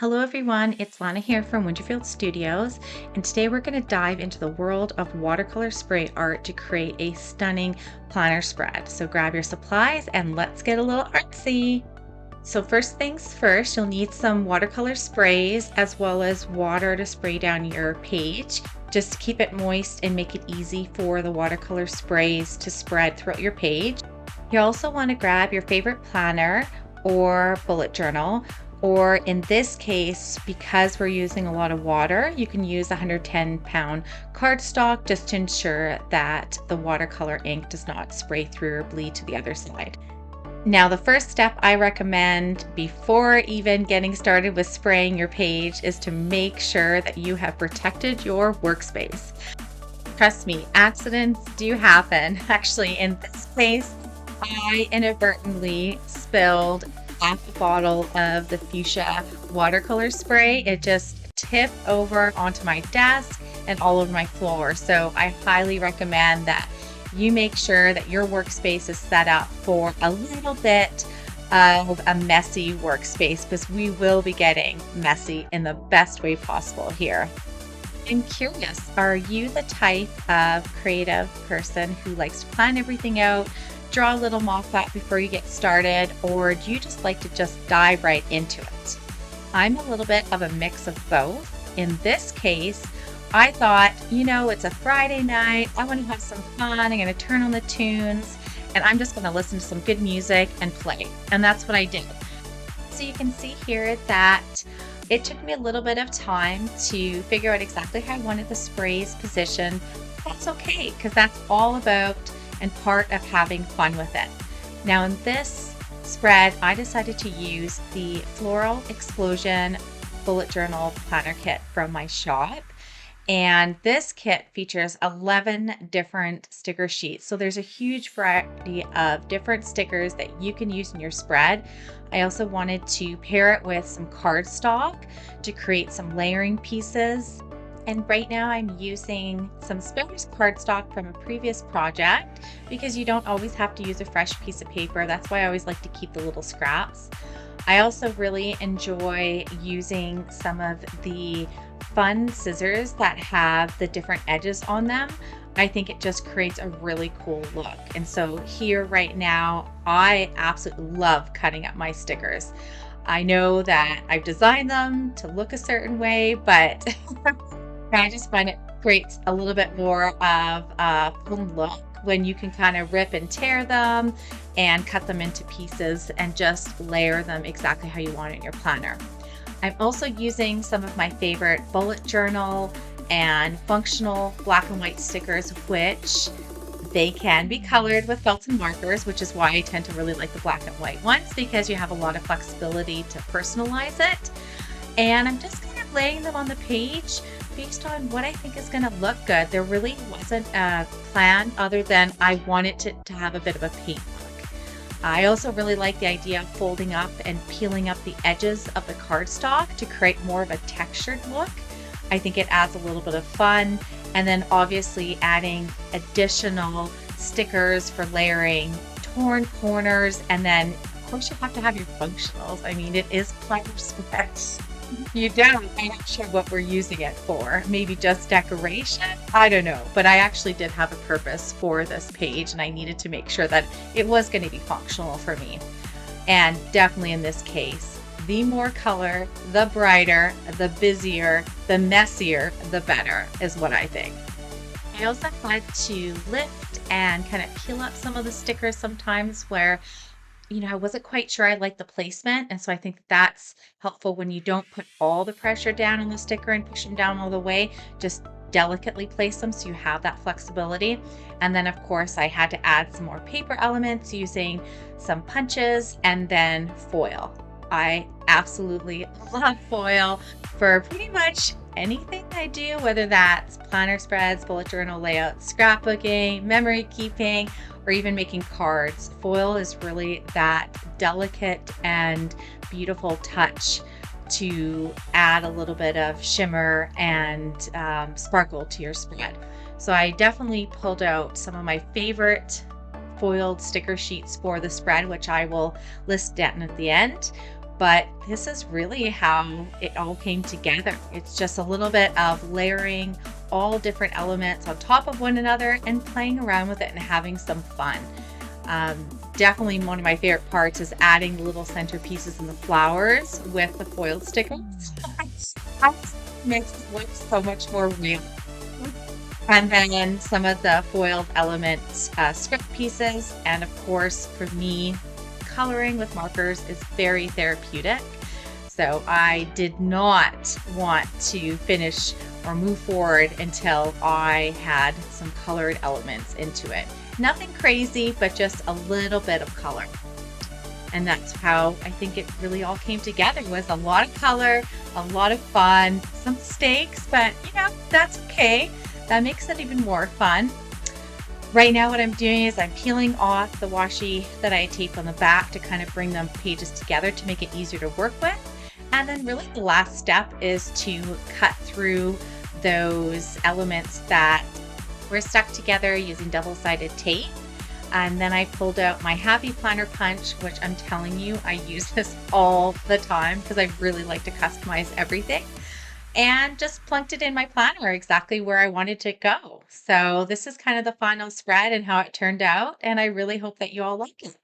Hello everyone, it's Lana here from Winterfield Studios, and today we're going to dive into the world of watercolor spray art to create a stunning planner spread. So grab your supplies and let's get a little artsy. So first things first, you'll need some watercolor sprays as well as water to spray down your page, just to keep it moist and make it easy for the watercolor sprays to spread throughout your page. You also want to grab your favorite planner or bullet journal, or in this case, because we're using a lot of water, you can use 110-pound cardstock just to ensure that the watercolor ink does not spray through or bleed to the other side. Now, the first step I recommend before even getting started with spraying your page is to make sure that you have protected your workspace. Trust me, accidents do happen. Actually, in this case, I inadvertently spilled half a bottle of the fuchsia watercolor spray. It just tipped over onto my desk and all over my floor. So I highly recommend that you make sure that your workspace is set up for a little bit of a messy workspace, because we will be getting messy in the best way possible here. I'm curious, are you the type of creative person who likes to plan everything out, draw a little mock-up before you get started, or do you just like to just dive right into it? I'm a little bit of a mix of both. In this case, I thought, it's a Friday night, I want to have some fun, I'm going to turn on the tunes, and I'm just going to listen to some good music and play. And that's what I did. So you can see here that it took me a little bit of time to figure out exactly how I wanted the sprays positioned. That's okay, because that's all about and part of having fun with it. Now in this spread, I decided to use the Floral Explosion Bullet Journal Planner Kit from my shop. And this kit features 11 different sticker sheets. So there's a huge variety of different stickers that you can use in your spread. I also wanted to pair it with some cardstock to create some layering pieces. And right now I'm using some spare cardstock from a previous project, because you don't always have to use a fresh piece of paper. That's why I always like to keep the little scraps. I also really enjoy using some of the fun scissors that have the different edges on them. I think it just creates a really cool look. And so here right now, I absolutely love cutting up my stickers. I know that I've designed them to look a certain way, but I just find it creates a little bit more of a fun look when you can kind of rip and tear them and cut them into pieces and just layer them exactly how you want it in your planner. I'm also using some of my favorite bullet journal and functional black and white stickers, which they can be colored with felt and markers, which is why I tend to really like the black and white ones, because you have a lot of flexibility to personalize it. And I'm just kind of laying them on the page based on what I think is going to look good. There really wasn't a plan other than I wanted to have a bit of a paint look. I also really like the idea of folding up and peeling up the edges of the cardstock to create more of a textured look. I think it adds a little bit of fun. And then obviously adding additional stickers for layering torn corners. And then of course you have to have your functionals. I mean, it is planner spread. You don't. I'm not sure what we're using it for. Maybe just decoration? I don't know. But I actually did have a purpose for this page, and I needed to make sure that it was going to be functional for me. And definitely in this case, the more color, the brighter, the busier, the messier, the better is what I think. I also had to lift and kind of peel up some of the stickers sometimes where I wasn't quite sure I liked the placement. And so I think that's helpful when you don't put all the pressure down on the sticker and push them down all the way. Just delicately place them so you have that flexibility. And then of course I had to add some more paper elements using some punches and then foil. I absolutely love foil for pretty much anything I do, whether that's planner spreads, bullet journal layouts, scrapbooking, memory keeping, or even making cards. Foil is really that delicate and beautiful touch to add a little bit of shimmer and sparkle to your spread. So I definitely pulled out some of my favorite foiled sticker sheets for the spread, which I will list down at the end. But this is really how it all came together. It's just a little bit of layering all different elements on top of one another and playing around with it and having some fun. Definitely one of my favorite parts is adding the little centerpieces and the flowers with the foiled stickers. That makes it look so much more real. And then some of the foiled elements, script pieces. And of course, for me, coloring with markers is very therapeutic. So I did not want to finish or move forward until I had some colored elements into it. Nothing crazy, but just a little bit of color. And that's how I think it really all came together, was a lot of color, a lot of fun, some mistakes, but that's okay. That makes it even more fun. Right now what I'm doing is I'm peeling off the washi that I taped on the back to kind of bring the pages together to make it easier to work with. And then really the last step is to cut through those elements that were stuck together using double-sided tape. And then I pulled out my Happy Planner Punch, which I'm telling you, I use this all the time because I really like to customize everything. And just plunked it in my planner exactly where I wanted to go. So this is kind of the final spread and how it turned out. And I really hope that you all like it.